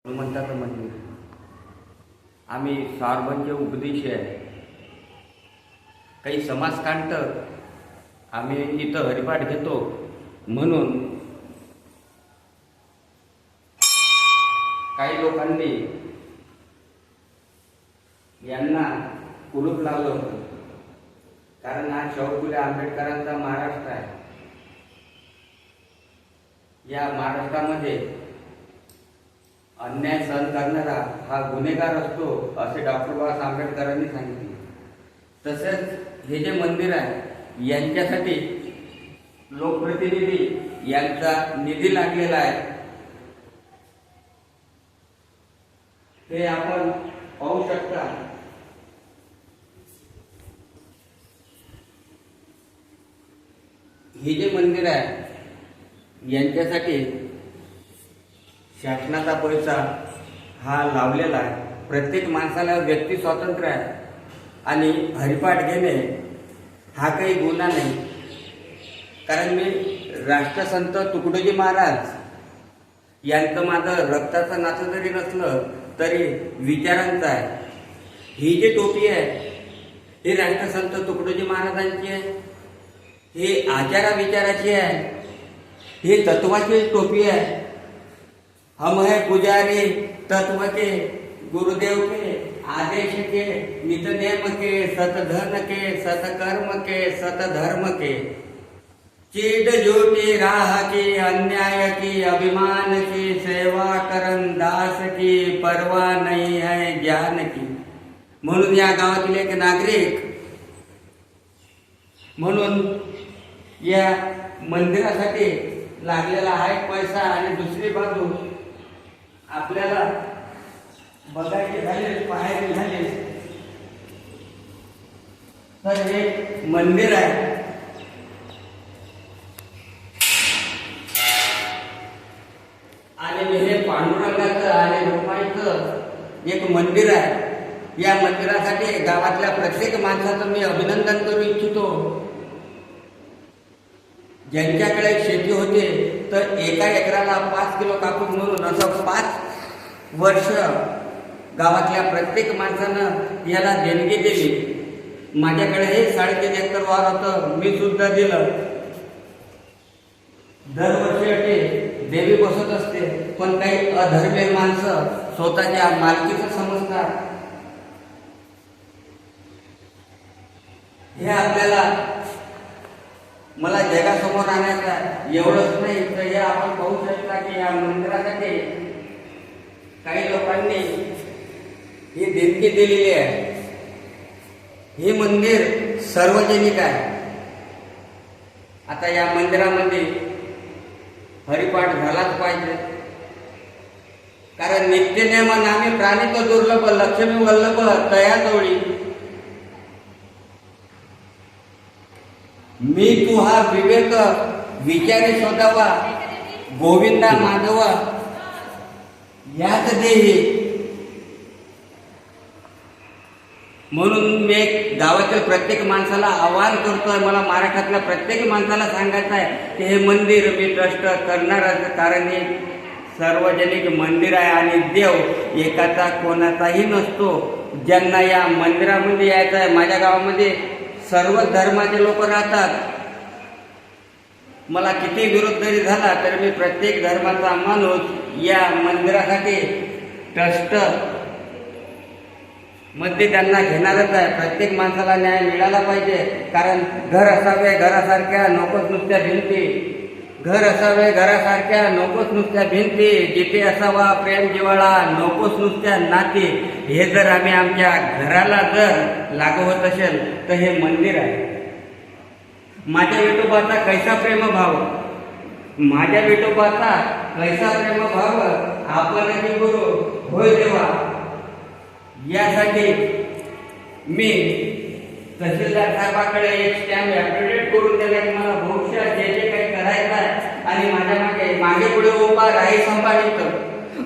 हनुमंताचं मंदिर. आम्ही सार्वजनिक उपदेश आहे, काही समाजकांत आम्ही इथं हरिपाठ घेतो म्हणून काही लोकांनी यांना कुलूप लावलं होतं. कारण हा शाहू फुले आंबेडकरांचा महाराष्ट्र आहे. या महाराष्ट्रामध्ये अन्याय सहन करणारा हा गुन्हेगार असतो असे डॉक्टर बाबासाहेब आंबेडकरांनी सांगितले. तसेच हे जे मंदिर आहे यांच्यासाठी लोकप्रतिनिधी यांचा निधी लागलेला आहे. हे आपण पाहू शकता. हे जे मंदिर आहे यांच्यासाठी शासनाचा पैसा हा लावलेला आहे. प्रत्येक माणसाला व्यक्ती स्वातंत्र्य आहे आणि हरिपाठ घेणे हा काही गुन्हा नाही. कारण मी राष्ट्रसंत तुकडोजी महाराज यांचं माझं रक्ताचं नातं जरी नसलं तरी विचारांचं आहे. ही जी टोपी आहे ही राष्ट्रसंत तुकडोजी महाराजांची आहे. ही आचारा विचाराची आहे. ही तत्वाची टोपी आहे. हम है पुजारी तत्व के, गुरुदेव के आदेश के, नितनेम के, सतधन के, सतकर्म के, सतधर्म के, चीट जोटी राह की, अन्याय की, अभिमान की, सेवा करन दास की, परवाह नहीं है ज्ञान की. म्हणून या गावातील एक नागरिक म्हणून या मंदिरासाठी लागलेला हा एक पैसा आणि दुसरी बाजू आपल्याला बघायचे झाले, पाहायचे झाले तर हे मंदिर आहे. आणि हे पांडुरंगाचं आणि रुक्माईचं एक मंदिर आहे. या मंदिरासाठी गावातल्या प्रत्येक माणसाचं मी अभिनंदन करू इच्छितो. ज्यांच्याकडे शेती होते तर एका एकराला 5 किलो कापूस म्हणून असं 5 वर्ष गावातल्या प्रत्येक माणसानं याला देणगी दिली. माझ्याकडे हे 3.5 एकर वावर होतं, मी सुद्धा दिलं. दरवर्षी अटे देवी बसत असते, पण काही अधर्मी माणसं स्वतःच्या मालकीचं समजतात. हे आपल्याला मला जगासमोर आणायचं एवढंच नाही तर हे आपण पाहू शकता की या मंदिरासाठी काही लोकांनी ही देणगी दिलेली आहे. हे मंदिर सार्वजनिक आहे. आता या मंदिरामध्ये हरिपाठ झालाच पाहिजे. कारण नित्यनेम नामी प्राणी तो दुर्लभ, लक्ष्मी वल्लभ तया जवळी. मी तू हा विवेक विचारे शोधावा, गोविंदा माधवा याच देही. म्हणून मी एक गावातील प्रत्येक माणसाला आवाहन करतोय, मला महाराष्ट्रातल्या प्रत्येक माणसाला सांगायचं आहे की हे मंदिर मी ट्रस्ट करणारच. कारण हे सार्वजनिक मंदिर आहे आणि देव एकाचा कोणाचाही नसतो. ज्यांना या मंदिरामध्ये यायचं आहे, माझ्या गावामध्ये सर्व धर्माचे लोक राहतात. मला किती विरोध जरी झाला तरी मी प्रत्येक धर्माचा माणूस या मंदिरासाठी ट्रस्ट मध्ये त्यांना घेणारच आहे. प्रत्येक माणसाला न्याय मिळाला पाहिजे. कारण घर असावे घरासारख्या, नकोच नुसत्या भिंती. घर असावे घरासारख्या, नकोच नुसत्या भिंती. जिथे असावा प्रेम जिव्हाळा, नकोच नुसत्या नाती. हे जर आम्ही आमच्या घराला जर लागू होत असेल तर हे मंदिर आहे. माझ्या विठोबाचा कैसा प्रेमभाव, माझ्या विठोबाचा कैसा प्रेमभाव, आपणही गुरु होय देवा. यासाठी मी तहसीलदार साहेबाकडे एक स्टॅम्प ॲप्रिडेट करून दिला की मला भविष्यात जे जे काही करायचं आहे आणि माझ्या मागे पुढे उभा राही सांभाळित,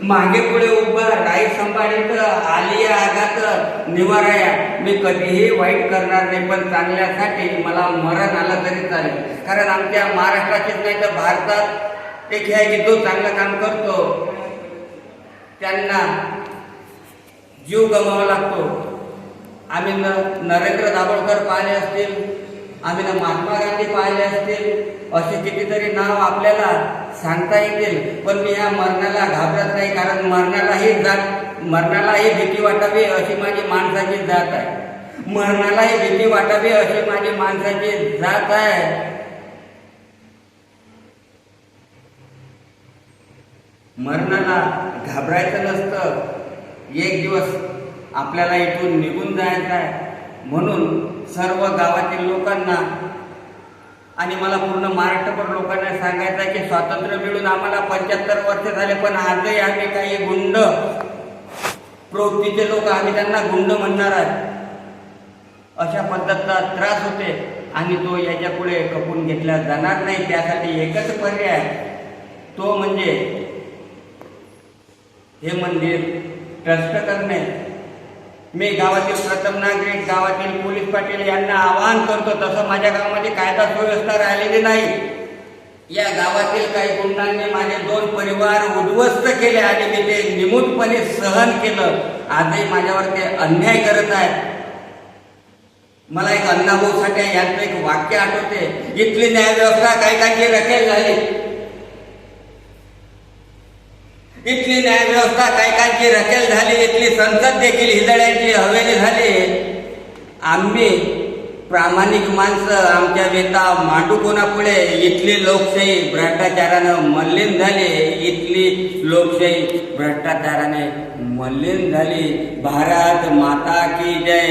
मागे पुढे उभा राही सांभाळित, आलिया आघात निवाराया. मी कधीही वाईट करणार नाही, पण चांगल्यासाठी मला मरण आलं तरी चालेल. कारण आमच्या महाराष्ट्राचीच नाही तर भारतात एक आहे की जो चांगलं काम करतो त्यांना जीव गमवावा लागतो. आम्ही नरेंद्र दाभोळकर पाहिले असतील, आम्ही महात्मा गांधी पाहिले असतील, असे कितीतरी नाव आपल्याला सांगता येतील. पण मी या मरणाला घाबरत नाही, कारण मरणालाही भीती वाटावी अशी माझी माणसाची जात आहे. मरणालाही भीती वाटावी अशी माझी माणसाची जात आहे. मरणाला घाबरायचं नसतं. एक दिवस आपल्याला इथून निघून जायचं आहे. म्हणून सर्व गावातील लोकांना आणि मला पूर्ण महाराष्ट्रभर लोकांना सांगायचं आहे की स्वातंत्र्य मिळून आम्हाला 75 वर्ष झाले, पण आजही आम्ही काही गुंड प्रवृत्तीचे लोक, आम्ही त्यांना गुंड म्हणणार आहे. अशा पद्धतीचा त्रास होते आणि तो याच्या पुढे खपून घेतला जाणार नाही. त्यासाठी एकच पर्याय, तो म्हणजे हे मंदिर ट्रस्ट करणे. मी गावातील प्रथम नागरिक, गावातील पोलीस पाटील यांना आवाहन करतो. तसं माझ्या गावामध्ये कायदा सुव्यवस्था राहिलेली नाही. या गावातील काही गुंडांनी माझे 2 परिवार उद्ध्वस्त केले आणि मी ते निमूटपणे सहन केलं. आजही माझ्यावर ते अन्याय करत आहेत. मला एक अण्णाभाऊ साठे यांचं एक वाक्य आठवते, इथली न्यायव्यवस्था काही रखेल झाली. इथली न्यायव्यवस्था काही रखेल झाली. इथली संसद देखील हिजड्यांची हवेली झाली. आम्ही प्रामाणिक माणसं आमच्या वेता मांडू कोणापुढे. इथली लोकशाही भ्रष्टाचारानं मलिन झाली. इथली लोकशाही भ्रष्टाचाराने मलिन झाली. भारत माता की जय.